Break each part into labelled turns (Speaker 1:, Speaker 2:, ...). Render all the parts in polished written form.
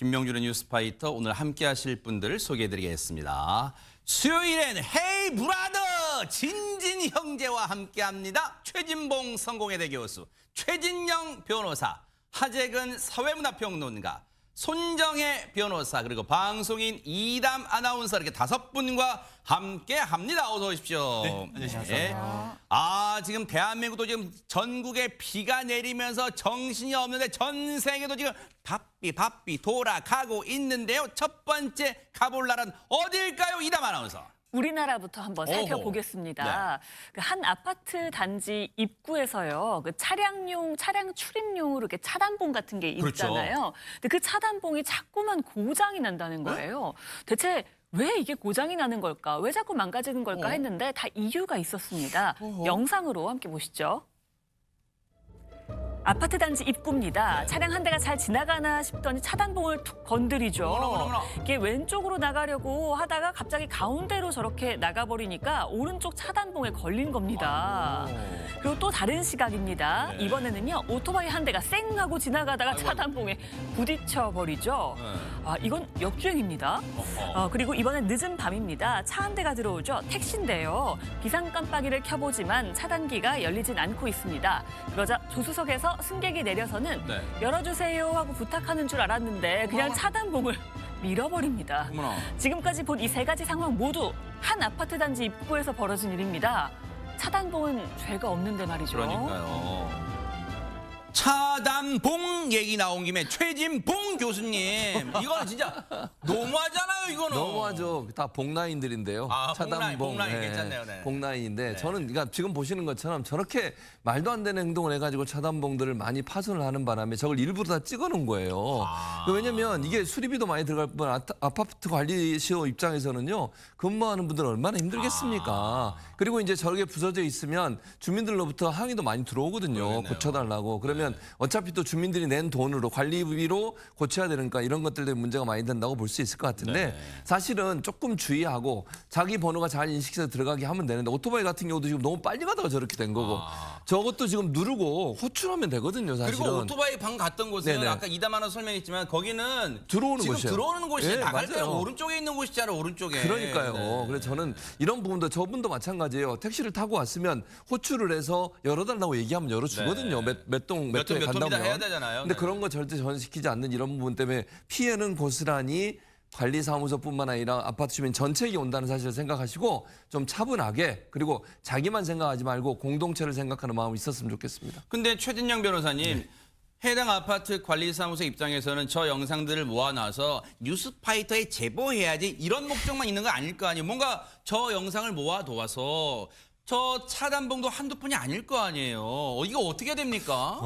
Speaker 1: 김명준의 뉴스파이터 오늘 함께 하실 분들을 소개해드리겠습니다. 수요일엔 헤이 브라더 진진 형제와 함께합니다. 최진봉 성공회대 교수, 최진영 변호사, 하재근 사회문화평론가, 손정혜 변호사, 그리고 방송인 이담 아나운서 이렇게 5분과 함께합니다. 어서 오십시오.
Speaker 2: 네, 안녕하십니까.
Speaker 1: 네. 지금 대한민국도 지금 전국에 비가 내리면서 정신이 없는데 전 세계도 지금 바삐 돌아가고 있는데요. 첫 번째 가볼 나라는 어딜까요? 이담 아나운서.
Speaker 3: 우리나라부터 한번 살펴보겠습니다. 그 한 아파트 단지 입구에서요, 그 차량 출입용으로 이렇게 차단봉 같은 게 있잖아요.
Speaker 1: 그렇죠.
Speaker 3: 근데 그 차단봉이 자꾸만 고장이 난다는 거예요. 대체 왜 이게 고장이 나는 걸까? 왜 자꾸 망가지는 걸까 했는데 다 이유가 있었습니다. 영상으로 함께 보시죠. 아파트 단지 입구입니다. 차량 한 대가 잘 지나가나 싶더니 차단봉을 툭 건드리죠. 이게 왼쪽으로 나가려고 하다가 갑자기 가운데로 저렇게 나가버리니까 오른쪽 차단봉에 걸린 겁니다. 그리고 또 다른 시각입니다. 이번에는요, 오토바이 한 대가 쌩 하고 지나가다가 차단봉에 부딪혀버리죠. 이건 역주행입니다. 그리고 이번엔 늦은 밤입니다. 차 한 대가 들어오죠. 택시인데요. 비상 깜빡이를 켜보지만 차단기가 열리진 않고 있습니다. 그러자 조수석에서 승객이 내려서는 열어주세요 하고 부탁하는 줄 알았는데 그냥 차단봉을 밀어버립니다. 지금까지 본 이 3가지 상황 모두 한 아파트 단지 입구에서 벌어진 일입니다. 차단봉은 죄가 없는데 말이죠.
Speaker 1: 그러니까요. 차단봉 얘기 나온 김에 최진봉 교수님, 이거는 진짜 너무하잖아요, 이거는.
Speaker 2: 너무하죠. 다 복라인들인데요.
Speaker 1: 복라인 괜찮네요. 네.
Speaker 2: 복라인인데 저는 그러니까 지금 보시는 것처럼 저렇게 말도 안 되는 행동을 해가지고 차단봉들을 많이 파손을 하는 바람에 저걸 일부러 다 찍어놓은 거예요. 왜냐면 이게 수리비도 많이 들어갈 뿐 아파트 관리시오 입장에서는요, 근무하는 분들은 얼마나 힘들겠습니까. 그리고 이제 저렇게 부서져 있으면 주민들로부터 항의도 많이 들어오거든요.
Speaker 1: 그러네요.
Speaker 2: 고쳐달라고. 그러면 어차피 또 주민들이 낸 돈으로 관리비로 고쳐야 되니까 이런 것들 때문에 문제가 많이 된다고 볼 수 있을 것 같은데 사실은 조금 주의하고 자기 번호가 잘 인식해서 들어가게 하면 되는데 오토바이 같은 경우도 지금 너무 빨리 가다가 저렇게 된 거고 저것도 지금 누르고 호출하면 되거든요, 사실은.
Speaker 1: 그리고 오토바이 방 갔던 곳은
Speaker 2: 네네.
Speaker 1: 아까 이담 하나 설명했지만 거기는
Speaker 2: 들어오는
Speaker 1: 지금
Speaker 2: 곳이에요.
Speaker 1: 들어오는 곳이
Speaker 2: 예,
Speaker 1: 나갈 때
Speaker 2: 맞아요.
Speaker 1: 오른쪽에 있는 곳이잖아요, 오른쪽에.
Speaker 2: 그러니까요.
Speaker 1: 네.
Speaker 2: 그래서 저는 이런 부분도 저분도 마찬가지예요. 택시를 타고 왔으면 호출을 해서 열어달라고 얘기하면 열어주거든요. 몇 동에
Speaker 1: 몇
Speaker 2: 간다면.
Speaker 1: 해야 되잖아요.
Speaker 2: 근데
Speaker 1: 네.
Speaker 2: 그런 거 절대 전시키지 않는 이런 부분 때문에 피해는 고스란히 관리사무소뿐만 아니라 아파트 주민 전체에게 온다는 사실을 생각하시고 좀 차분하게 그리고 자기만 생각하지 말고 공동체를 생각하는 마음이 있었으면 좋겠습니다.
Speaker 1: 근데 최진영 변호사님, 해당 아파트 관리사무소 입장에서는 저 영상들을 모아놔서 뉴스파이터에 제보해야지 이런 목적만 있는 거 아닐 거 아니에요. 뭔가 저 영상을 모아둬서 저 차단봉도 한두 푼이 아닐 거 아니에요. 이거 어떻게 됩니까?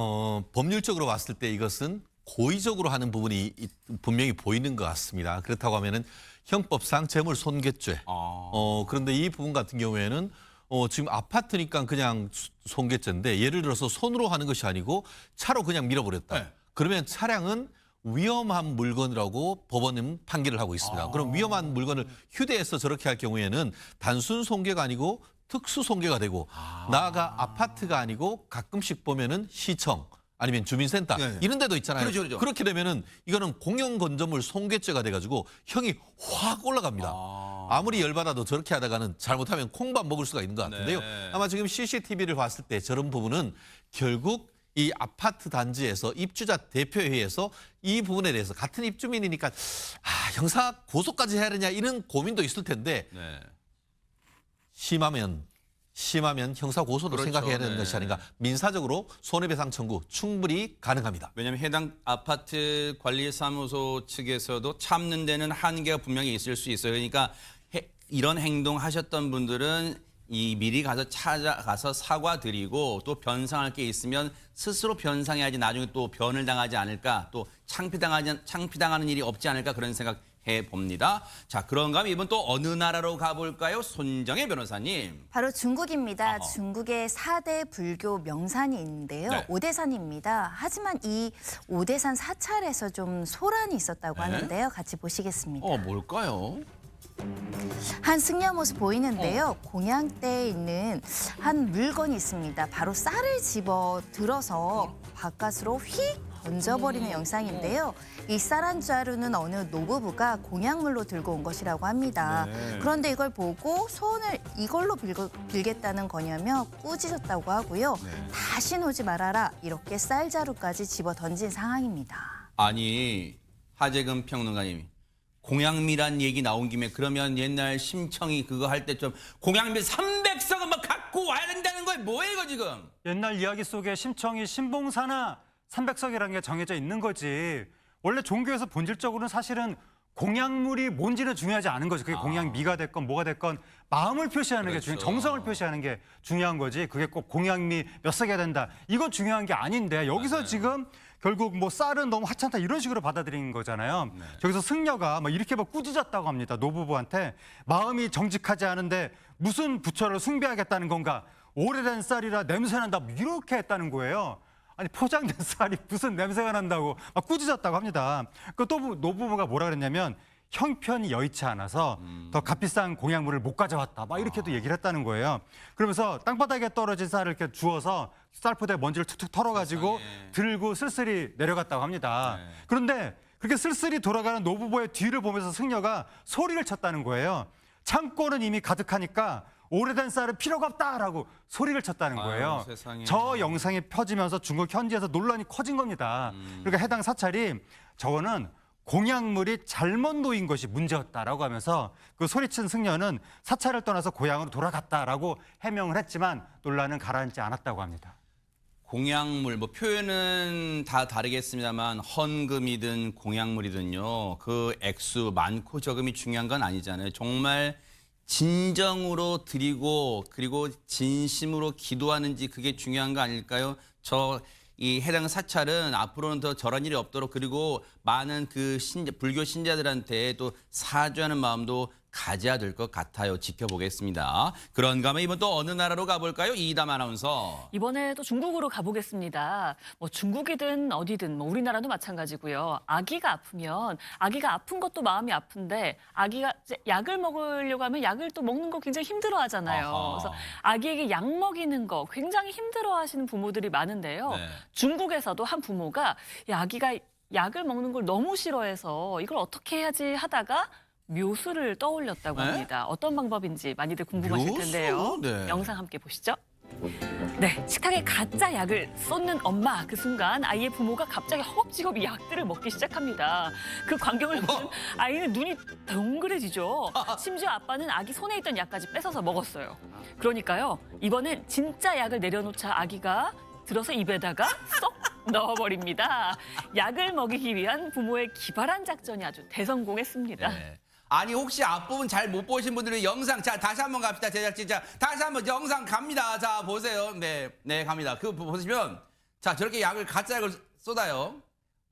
Speaker 4: 법률적으로 봤을 때 이것은 고의적으로 하는 부분이 분명히 보이는 것 같습니다. 그렇다고 하면은 형법상 재물 손괴죄. 그런데 이 부분 같은 경우에는 지금 아파트니까 그냥 손괴죄인데 예를 들어서 손으로 하는 것이 아니고 차로 그냥 밀어버렸다.
Speaker 1: 네.
Speaker 4: 그러면 차량은 위험한 물건이라고 법원은 판결을 하고 있습니다. 그럼 위험한 물건을 휴대해서 저렇게 할 경우에는 단순 손괴가 아니고 특수 손괴가 되고 나아가 아파트가 아니고 가끔씩 보면은 시청 아니면 주민센터 이런 데도 있잖아요.
Speaker 1: 그렇죠.
Speaker 4: 그렇게 되면은 이거는 공용건조물 손괴죄가 돼가지고 형이 확 올라갑니다. 아무리 열받아도 저렇게 하다가는 잘못하면 콩밥 먹을 수가 있는 것 같은데요. 아마 지금 CCTV를 봤을 때 저런 부분은 결국 이 아파트 단지에서 입주자 대표회의에서 이 부분에 대해서 같은 입주민이니까 형사 고소까지 해야 되냐 이런 고민도 있을 텐데 심하면 형사 고소도
Speaker 1: 그렇죠.
Speaker 4: 생각해야 되는 것이 아닌가. 민사적으로 손해배상 청구 충분히 가능합니다.
Speaker 1: 왜냐하면 해당 아파트 관리사무소 측에서도 참는 데는 한계가 분명히 있을 수 있어요. 그러니까 이런 행동 하셨던 분들은 미리 가서 찾아가서 사과드리고 또 변상할 게 있으면 스스로 변상해야지 나중에 또 변을 당하지 않을까, 또 창피당하는 일이 없지 않을까 그런 생각 해봅니다. 자, 그런가 하면 이번 또 어느 나라로 가볼까요? 손정혜 변호사님.
Speaker 5: 바로 중국입니다. 중국의 4대 불교 명산이 있는데요. 오대산입니다. 하지만 이 오대산 사찰에서 좀 소란이 있었다고 하는데요. 같이 보시겠습니다.
Speaker 1: 뭘까요?
Speaker 5: 한 승려 모습 보이는데요. 공양대에 있는 한 물건이 있습니다. 바로 쌀을 집어 들어서 바깥으로 휙 던져버리는 영상인데요. 이 쌀 한 자루는 어느 노부부가 공약물로 들고 온 것이라고 합니다. 그런데 이걸 보고 소원을 이걸로 빌겠다는 거냐며 꾸짖었다고 하고요. 다시는 오지 말아라 이렇게 쌀 자루까지 집어 던진 상황입니다.
Speaker 1: 아니 하재근 평론가님 공양미란 얘기 나온 김에 그러면 옛날 심청이 그거 할 때 좀 공양미 300석은 뭐 갖고 와야 된다는 거예요. 뭐예요 이거 지금?
Speaker 6: 옛날 이야기 속에 심청이 신봉사나 300석이라는 게 정해져 있는 거지. 원래 종교에서 본질적으로는 사실은 공약물이 뭔지는 중요하지 않은 거지. 그게 공약미가 됐건 뭐가 됐건 마음을 표시하는 게 중요해. 정성을 표시하는 게 중요한 거지. 그게 꼭 공약미 몇 석이야 된다. 이건 중요한 게 아닌데 여기서 지금 결국 뭐 쌀은 너무 하찮다 이런 식으로 받아들인 거잖아요. 저기서 승려가 막 이렇게 막 꾸짖었다고 합니다. 노부부한테 마음이 정직하지 않은데 무슨 부처를 숭배하겠다는 건가. 오래된 쌀이라 냄새난다 이렇게 했다는 거예요. 아니 포장된 쌀이 무슨 냄새가 난다고 막 꾸짖었다고 합니다. 그 또 노부부가 뭐라 그랬냐면 형편이 여의치 않아서 더 값비싼 공약물을 못 가져왔다. 막 이렇게도 얘기를 했다는 거예요. 그러면서 땅바닥에 떨어진 쌀을 이렇게 주워서 쌀포대에 먼지를 툭툭 털어가지고 들고 쓸쓸히 내려갔다고 합니다. 그런데 그렇게 쓸쓸히 돌아가는 노부부의 뒤를 보면서 승려가 소리를 쳤다는 거예요. 창고는 이미 가득하니까 오래된 쌀은 필요가 없다라고 소리를 쳤다는 거예요.
Speaker 1: 아유, 세상에.
Speaker 6: 저 영상이 펴지면서 중국 현지에서 논란이 커진 겁니다. 그러니까 해당 사찰이 저거는 공약물이 잘못 놓인 것이 문제였다라고 하면서 그 소리친 승려는 사찰을 떠나서 고향으로 돌아갔다라고 해명을 했지만 논란은 가라앉지 않았다고 합니다.
Speaker 1: 공약물 뭐 표현은 다 다르겠습니다만 헌금이든 공약물이든요. 그 액수 많고 적음이 중요한 건 아니잖아요. 정말 진정으로 드리고 그리고 진심으로 기도하는지 그게 중요한 거 아닐까요? 이 해당 사찰은 앞으로는 더 저런 일이 없도록 그리고 많은 그 불교 신자들한테 또 사죄하는 마음도 가져야 될 것 같아요. 지켜보겠습니다. 그런가 하면 이번 또 어느 나라로 가볼까요? 이담 아나운서.
Speaker 3: 이번에 또 중국으로 가보겠습니다. 뭐 중국이든 어디든 뭐 우리나라도 마찬가지고요. 아기가 아프면 아기가 아픈 것도 마음이 아픈데 아기가 이제 약을 먹으려고 하면 약을 또 먹는 거 굉장히 힘들어하잖아요.
Speaker 1: 아하.
Speaker 3: 그래서 아기에게 약 먹이는 거 굉장히 힘들어하시는 부모들이 많은데요.
Speaker 1: 네.
Speaker 3: 중국에서도 한 부모가 아기가 약을 먹는 걸 너무 싫어해서 이걸 어떻게 해야지 하다가 묘수를 떠올렸다고
Speaker 1: 네?
Speaker 3: 합니다. 어떤 방법인지 많이들 궁금하실
Speaker 1: 묘수?
Speaker 3: 텐데요.
Speaker 1: 네.
Speaker 3: 영상 함께 보시죠. 네, 식탁에 가짜 약을 쏟는 엄마. 그 순간 아이의 부모가 갑자기 허겁지겁 이 약들을 먹기 시작합니다. 그 광경을 보는 아이는 눈이 동그래지죠. 심지어 아빠는 아기 손에 있던 약까지 뺏어서 먹었어요. 그러니까요, 이번엔 진짜 약을 내려놓자 아기가 들어서 입에다가 쏙 넣어버립니다. 약을 먹이기 위한 부모의 기발한 작전이 아주 대성공했습니다.
Speaker 1: 네. 아니 혹시 앞부분 잘 못 보신 분들은 영상 자 다시 한번 갑시다. 제작진 자 다시 한번 영상 갑니다. 자 보세요. 네 갑니다. 그거 보시면 자 저렇게 가짜 약을 쏟아요.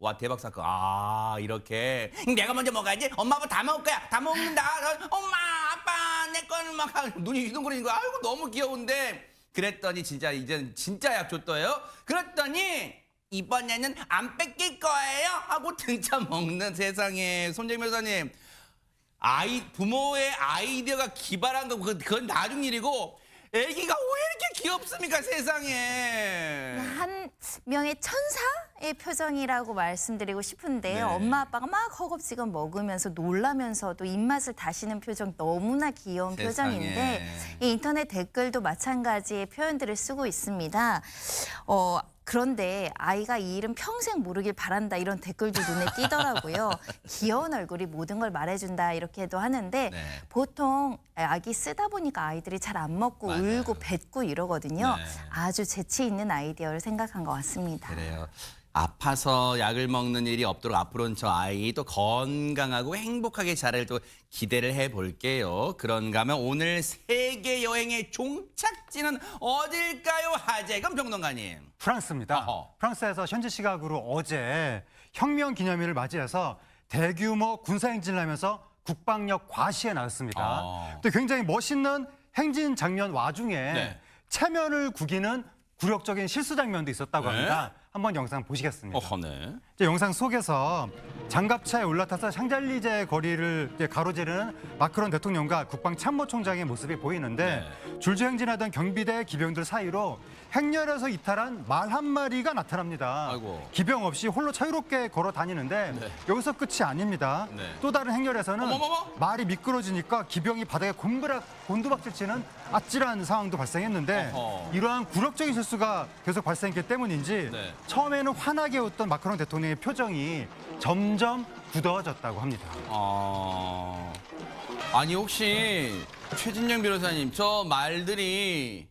Speaker 1: 와 대박 사건. 아 이렇게 내가 먼저 먹어야지. 엄마 아빠 다 먹을 거야. 다 먹는다. 엄마 아빠 내 거는 막 눈이 휘둥그리는 거야. 아이고 너무 귀여운데 그랬더니 이젠 진짜 약 줬어요. 그랬더니 이번에는 안 뺏길 거예요 하고 등쳐 먹는 세상에. 손재민 변호사님. 부모의 아이디어가 기발한 거 그건 나중 일이고 애기가 왜 이렇게 귀엽습니까 세상에.
Speaker 5: 한 명의 천사의 표정이라고 말씀드리고 싶은데요.
Speaker 1: 네.
Speaker 5: 엄마 아빠가 막 허겁지겁 먹으면서 놀라면서도 입맛을 다시는 표정 너무나 귀여운
Speaker 1: 세상에.
Speaker 5: 표정인데 이 인터넷 댓글도 마찬가지의 표현들을 쓰고 있습니다. 그런데 아이가 이 일은 평생 모르길 바란다 이런 댓글도 눈에 띄더라고요. 귀여운 얼굴이 모든 걸 말해준다 이렇게도 하는데
Speaker 1: 네.
Speaker 5: 보통 아기 쓰다 보니까 아이들이 잘 안 먹고
Speaker 1: 맞아요.
Speaker 5: 울고 뱉고 이러거든요.
Speaker 1: 네.
Speaker 5: 아주 재치 있는 아이디어를 생각한 것 같습니다.
Speaker 1: 그래요. 아파서 약을 먹는 일이 없도록 앞으로는 저 아이 또 건강하고 행복하게 자랄 또 기대를 해볼게요. 그런가 하면 오늘 세계 여행의 종착지는 어딜까요? 하재근 평론가님.
Speaker 6: 프랑스입니다.
Speaker 1: 어허.
Speaker 6: 프랑스에서 현지 시각으로 어제 혁명 기념일을 맞이해서 대규모 군사행진을 하면서 국방력 과시에 나섰습니다. 또 굉장히 멋있는 행진 장면 와중에
Speaker 1: 네.
Speaker 6: 체면을 구기는 굴욕적인 실수 장면도 있었다고
Speaker 1: 네.
Speaker 6: 합니다. 한번 영상 보시겠습니다.
Speaker 1: 네.
Speaker 6: 이제 영상 속에서 장갑차에 올라타서 샹젤리제 거리를 이제 가로지르는 마크론 대통령과 국방참모총장의 모습이 보이는데 줄지어 행진하던 경비대 기병들 사이로 행렬에서 이탈한 말 한 마리가 나타납니다.
Speaker 1: 아이고.
Speaker 6: 기병 없이 홀로 자유롭게 걸어 다니는데
Speaker 1: 네.
Speaker 6: 여기서 끝이 아닙니다.
Speaker 1: 네.
Speaker 6: 또 다른 행렬에서는
Speaker 1: 어머머머.
Speaker 6: 말이 미끄러지니까 기병이 바닥에 곤두박질 치는 아찔한 상황도 발생했는데
Speaker 1: 어허.
Speaker 6: 이러한 굴욕적인 실수가 계속 발생했기 때문인지
Speaker 1: 네.
Speaker 6: 처음에는 환하게 웃던 마크롱 대통령의 표정이 점점 굳어졌다고 합니다.
Speaker 1: 아니 혹시 최진영 변호사님 저 말들이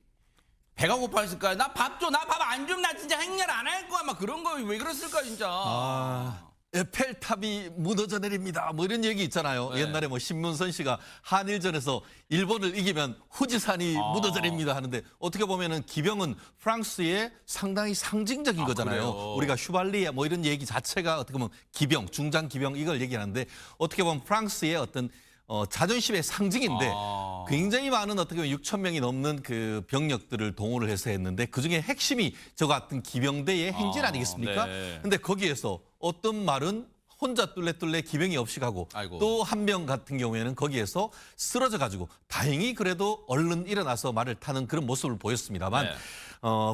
Speaker 1: 배가 고팠을까요? 나 밥 줘, 나 밥 안 주면 나 진짜 행렬 안 할 거야. 막 그런 거 왜 그랬을까 진짜.
Speaker 4: 에펠탑이 무너져 내립니다. 뭐 이런 얘기 있잖아요.
Speaker 1: 네.
Speaker 4: 옛날에 뭐 신문선 씨가 한일전에서 일본을 이기면 후지산이 무너져 내립니다 하는데 어떻게 보면은 기병은 프랑스의 상당히 상징적인 거잖아요.
Speaker 1: 그래요?
Speaker 4: 우리가 슈발리에 뭐 이런 얘기 자체가 어떻게 보면 기병, 중장 기병 이걸 얘기하는데 어떻게 보면 프랑스의 어떤 자존심의 상징인데 굉장히 많은 어떻게 보면 6천 명이 넘는 그 병력들을 동원을 해서 했는데 그중에 핵심이 저 같은 기병대의 행진 아니겠습니까?
Speaker 1: 네.
Speaker 4: 근데 거기에서 어떤 말은 혼자 뚫레뚫레 기병이 없이 가고
Speaker 1: 아이고.
Speaker 4: 또 한 명 같은 경우에는 거기에서 쓰러져 가지고 다행히 그래도 얼른 일어나서 말을 타는 그런 모습을 보였습니다만
Speaker 1: 네.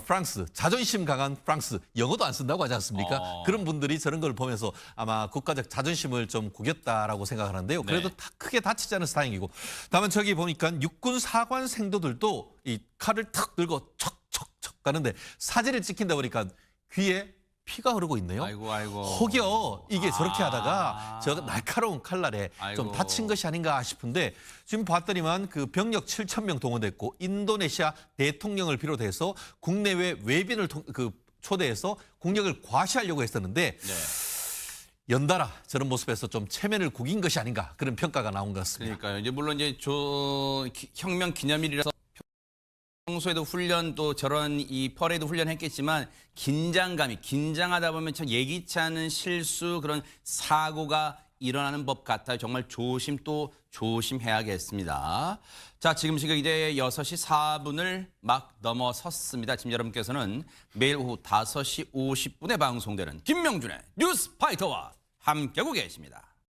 Speaker 4: 프랑스 자존심 강한 프랑스 영어도 안 쓴다고 하지 않습니까? 그런 분들이 저런 걸 보면서 아마 국가적 자존심을 좀 구겼다라고 생각하는데요. 그래도
Speaker 1: 네.
Speaker 4: 크게 다치지 않아서 다행이고 다만 저기 보니까 육군 사관 생도들도 이 칼을 탁 들고 척척척 가는데 사진을 찍힌다 보니까 귀에 피가 흐르고 있네요.
Speaker 1: 아이고.
Speaker 4: 혹여 이게 저렇게 하다가 저 날카로운 칼날에
Speaker 1: 아이고.
Speaker 4: 좀 다친 것이 아닌가 싶은데 지금 봤더니만 그 병력 7천 명 동원됐고 인도네시아 대통령을 비롯해서 국내외 외빈을 초대해서 국력을 과시하려고 했었는데
Speaker 1: 네.
Speaker 4: 연달아 저런 모습에서 좀 체면을 구긴 것이 아닌가 그런 평가가 나온 것 같습니다.
Speaker 1: 그러니까요. 이제 물론 이제 혁명 기념일이라서 평소에도 훈련 또 저런 이 퍼레이드 훈련했겠지만 긴장하다 보면 참 예기치 않은 실수 그런 사고가 일어나는 법 같아요. 정말 조심해야겠습니다. 자, 지금 시각 이제 6시 4분을 막 넘어섰습니다. 지금 여러분께서는 매일 오후 5시 50분에 방송되는 김명준의 뉴스파이터와 함께하고 계십니다.